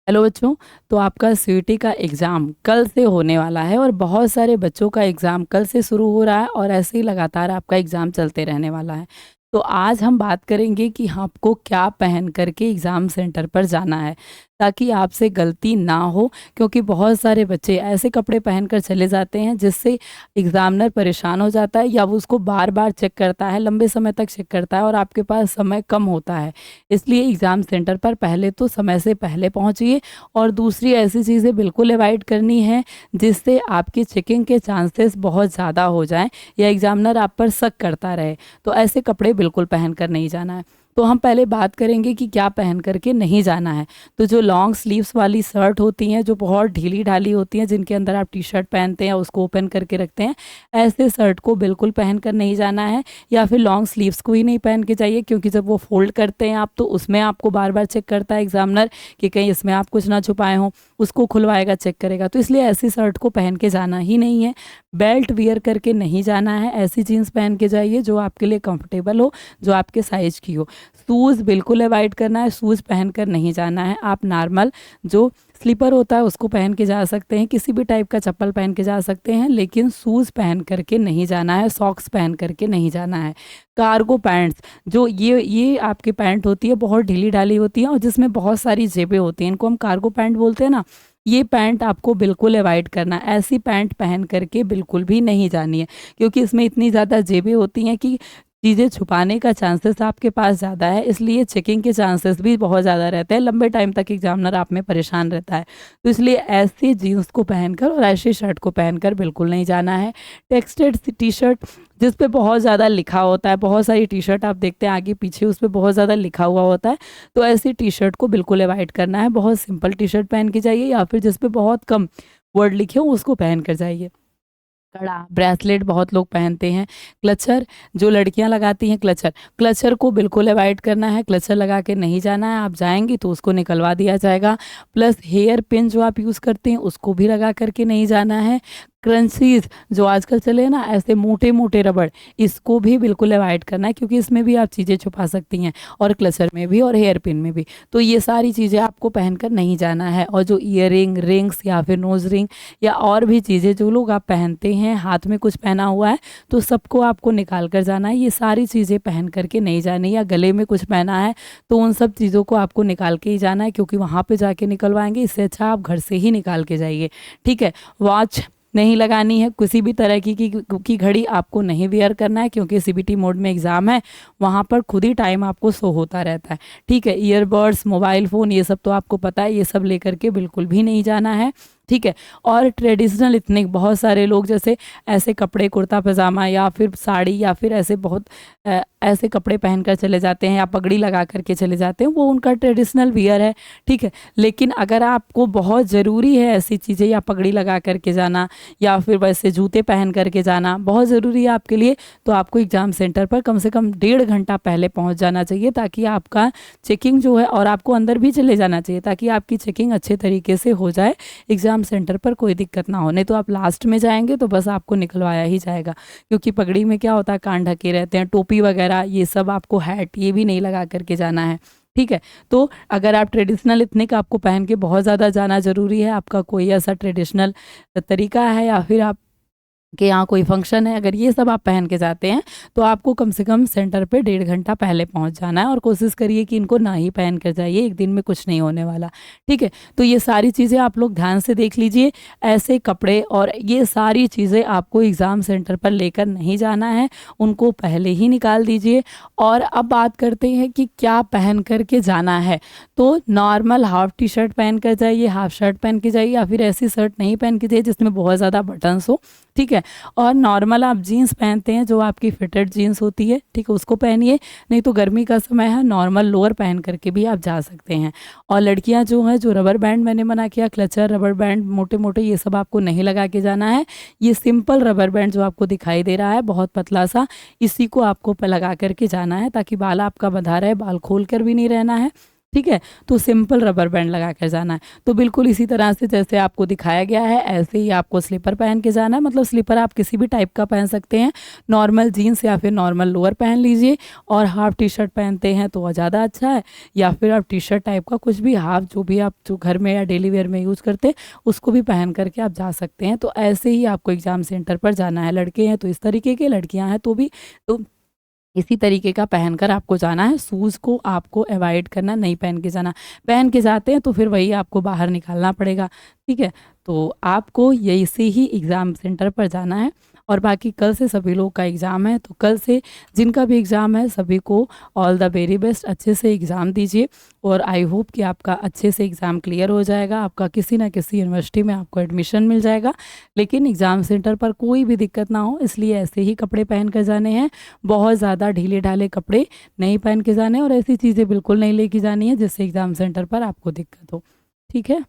Hello बच्चों। तो आपका सीईटी का एग्ज़ाम कल से होने वाला है और बहुत सारे बच्चों का एग्ज़ाम कल से शुरू हो रहा है और ऐसे ही लगातार आपका एग्ज़ाम चलते रहने वाला है। तो आज हम बात करेंगे कि आपको क्या पहन कर के एग्ज़ाम सेंटर पर जाना है, ताकि आपसे गलती ना हो, क्योंकि बहुत सारे बच्चे ऐसे कपड़े पहनकर चले जाते हैं जिससे एग्ज़ामिनर परेशान हो जाता है या वो उसको बार-बार चेक करता है, लंबे समय तक चेक करता है और आपके पास समय कम होता है। इसलिए एग्ज़ाम सेंटर पर पहले तो समय से पहले पहुँचिए और दूसरी ऐसी चीज़ें बिल्कुल अवॉइड करनी है जिससे आपकी चेकिंग के चांसेस बहुत ज़्यादा हो जाएँ या एग्ज़ामिनर आप पर शक करता रहे। तो ऐसे कपड़े बिल्कुल पहन कर नहीं जाना है। तो हम पहले बात करेंगे कि क्या पहन कर के नहीं जाना है। तो जो लॉन्ग स्लीव्स वाली शर्ट होती हैं, जो बहुत ढीली-ढाली होती हैं, जिनके अंदर आप टी-शर्ट पहनते हैं, उसको ओपन करके रखते हैं, ऐसे शर्ट को बिल्कुल पहन कर नहीं जाना है। या फिर लॉन्ग स्लीव्स को ही नहीं पहन के जाइए, क्योंकि जब वो फ़ोल्ड करते हैं आप, तो उसमें आपको बार-बार चेक करता है एग्ज़ामिनर कि कहीं इसमें आप कुछ ना छुपाए हों, उसको खुलवाएगा, चेक करेगा। तो इसलिए ऐसी शर्ट को पहन के जाना ही नहीं है। बेल्ट वियर करके नहीं जाना है, ऐसी जीन्स पहन के जाइए जो आपके लिए कंफर्टेबल हो, जो आपके साइज़ की हो। शूज़ बिल्कुल अवॉइड करना है, शूज़ पहनकर नहीं जाना है। आप नॉर्मल जो स्लीपर होता है उसको पहन के जा सकते हैं, किसी भी टाइप का चप्पल पहन के जा सकते हैं, लेकिन शूज़ पहन कर के नहीं जाना है, सॉक्स पहन कर के नहीं जाना है। कार्गो पैंट्स, जो ये आपकी पैंट होती है, बहुत ढीली-ढाली होती है और जिसमें बहुत सारी जेबें होती हैं, इनको हम कार्गो पैंट बोलते हैं ना, ये पैंट आपको बिल्कुल अवॉइड करना है। ऐसी पैंट पहन कर के बिल्कुल भी नहीं जानी है, क्योंकि इसमें इतनी ज़्यादा जेबें होती हैं कि चीज़ें छुपाने का चांसेस आपके पास ज़्यादा है, इसलिए चेकिंग के चांसेस भी बहुत ज़्यादा रहते हैं। लंबे टाइम तक एग्ज़ामिनर आप में परेशान रहता है। तो इसलिए ऐसी जीन्स को पहनकर और ऐसी शर्ट को पहनकर बिल्कुल नहीं जाना है। टेक्सटेड टी-शर्ट जिस पे बहुत ज़्यादा लिखा होता है, बहुत सारी टी-शर्ट आप देखते हैं आगे-पीछे उस पे बहुत ज़्यादा लिखा हुआ होता है, तो ऐसी टी-शर्ट को बिल्कुल अवॉइड करना है। बहुत सिंपल टी-शर्ट पहन के जाइए या फिर जिस पे बहुत कम वर्ड लिखे हों उसको पहन कर जाइए। कड़ा, ब्रेसलेट बहुत लोग पहनते हैं। क्लचर, जो लड़कियां लगाती हैं क्लचर, क्लचर को बिल्कुल अवॉइड करना है, क्लचर लगा के नहीं जाना है। आप जाएँगी तो उसको निकलवा दिया जाएगा। प्लस हेयर पिन जो आप यूज़ करते हैं उसको भी लगा कर के नहीं जाना है। क्रंचीज़ जो आजकल चले हैं ना, ऐसे मोटे-मोटे रबड़, इसको भी बिल्कुल अवॉइड करना है, क्योंकि इसमें भी आप चीज़ें छुपा सकती हैं और क्लचर में भी और हेयर पिन में भी। तो ये सारी चीज़ें आपको पहनकर नहीं जाना है। और जो ईयररिंग, रिंग्स या फिर नोज़ रिंग या और भी चीज़ें जो लोग आप पहनते हैं, हाथ में कुछ पहना हुआ है, तो सबको आपको निकाल कर जाना है। ये सारी चीज़ें पहन कर के नहीं जानी, या गले में कुछ पहना है, तो उन सब चीज़ों को आपको निकाल के ही जाना है, क्योंकि वहाँ पे जाके निकलवाएँगे। इससे अच्छा आप घर से ही निकाल के जाइए, ठीक है? वॉच नहीं लगानी है, किसी भी तरह की घड़ी आपको नहीं वियर करना है, क्योंकि सीबीटी मोड में एग्ज़ाम है, वहाँ पर खुद ही टाइम आपको शो होता रहता है, ठीक है? ईयरबड्स, मोबाइल फ़ोन, ये सब तो आपको पता है, ये सब लेकर के बिल्कुल भी नहीं जाना है, ठीक है? और ट्रेडिशनल इतने बहुत सारे लोग जैसे ऐसे कपड़े, कुर्ता पजामा या फिर साड़ी या फिर ऐसे बहुत ऐसे कपड़े पहनकर चले जाते हैं या पगड़ी लगा कर के चले जाते हैं, वो उनका ट्रेडिशनल वियर है, ठीक है? लेकिन अगर आपको बहुत ज़रूरी है ऐसी चीज़ें, या पगड़ी लगा कर के जाना या फिर वैसे जूते पहन कर के जाना बहुत ज़रूरी है आपके लिए, तो आपको एग्ज़ाम सेंटर पर कम से कम 1.5 घंटा पहले पहुँच जाना चाहिए, ताकि आपका चेकिंग जो है, और आपको अंदर भी चले जाना चाहिए ताकि आपकी चेकिंग अच्छे तरीके से हो जाए, एग्ज़ाम सेंटर पर कोई दिक्कत ना हो। नहीं तो आप लास्ट में जाएँगे तो बस आपको निकलवाया ही जाएगा, क्योंकि पगड़ी में क्या होता है, कान ढके रहते हैं, टोपी वगैरह ये सब, आपको हैट ये भी नहीं लगा कर के जाना है, ठीक है? तो अगर आप ट्रेडिशनल इथनिक आपको पहन के बहुत ज़्यादा जाना ज़रूरी है, आपका कोई ऐसा ट्रेडिशनल तरीका है या फिर आप कि यहाँ कोई फंक्शन है, अगर ये सब आप पहन के जाते हैं, तो आपको कम से कम सेंटर पे 1.5 घंटा पहले पहुँच जाना है, और कोशिश करिए कि इनको ना ही पहन कर जाइए, एक दिन में कुछ नहीं होने वाला, ठीक है? तो ये सारी चीज़ें आप लोग ध्यान से देख लीजिए। ऐसे कपड़े और ये सारी चीज़ें आपको एग्ज़ाम सेंटर पर लेकर नहीं जाना है, उनको पहले ही निकाल दीजिए। और अब बात करते हैं कि क्या पहन कर के जाना है। तो नॉर्मल हाफ टी शर्ट पहन कर जाइए, हाफ शर्ट पहन के जाइए, या फिर ऐसी शर्ट नहीं पहन के जाइए जिसमें बहुत ज़्यादा बटन्स हो, ठीक है? और नॉर्मल आप जीन्स पहनते हैं, जो आपकी फिटेड जीन्स होती है, ठीक है, उसको पहनिए। नहीं तो गर्मी का समय है, नॉर्मल लोअर पहन करके भी आप जा सकते हैं। और लड़कियां जो हैं, जो रबर बैंड मैंने मना किया, क्लचर, रबर बैंड मोटे मोटे, ये सब आपको नहीं लगा के जाना है। ये सिंपल रबर बैंड जो आपको दिखाई दे रहा है, बहुत पतला सा, इसी को आपको लगा करके जाना है, ताकि बाल आपका बंधा रहे, बाल खोल कर भी नहीं रहना है, ठीक है? तो सिंपल रबर बैंड लगा कर जाना है। तो बिल्कुल इसी तरह से जैसे आपको दिखाया गया है, ऐसे ही आपको स्लीपर पहन के जाना है। मतलब स्लीपर आप किसी भी टाइप का पहन सकते हैं, नॉर्मल जीन्स या फिर नॉर्मल लोअर पहन लीजिए, और हाफ टी-शर्ट पहनते हैं तो ज़्यादा अच्छा है, या फिर आप टी-शर्ट टाइप का कुछ भी हाफ जो भी आप जो घर में या डेली वेयर में यूज़ करते हैं, उसको भी पहन कर के आप जा सकते हैं। तो ऐसे ही आपको एग्ज़ाम सेंटर पर जाना है। लड़के हैं तो इस तरीके के, लड़कियाँ हैं तो इसी तरीके का पहनकर आपको जाना है। शूज़ को आपको अवॉइड करना, नहीं पहन के जाना। पहन के जाते हैं तो फिर वही आपको बाहर निकालना पड़ेगा, ठीक है? तो आपको ऐसे ही एग्ज़ाम सेंटर पर जाना है। और बाकी कल से सभी लोग का एग्ज़ाम है, तो कल से जिनका भी एग्ज़ाम है सभी को ऑल द वेरी बेस्ट। अच्छे से एग्ज़ाम दीजिए और आई होप कि आपका अच्छे से एग्ज़ाम क्लियर हो जाएगा। आपका किसी न किसी यूनिवर्सिटी में आपको एडमिशन मिल जाएगा। लेकिन एग्ज़ाम सेंटर पर कोई भी दिक्कत ना हो, इसलिए ऐसे ही कपड़े पहन कर जाने हैं। बहुत ज़्यादा ढीले-ढाले कपड़े नहीं पहन के जाने, और ऐसी चीज़ें बिल्कुल नहीं लेके जानी है जिससे एग्ज़ाम सेंटर पर आपको दिक्कत हो। ठीक है?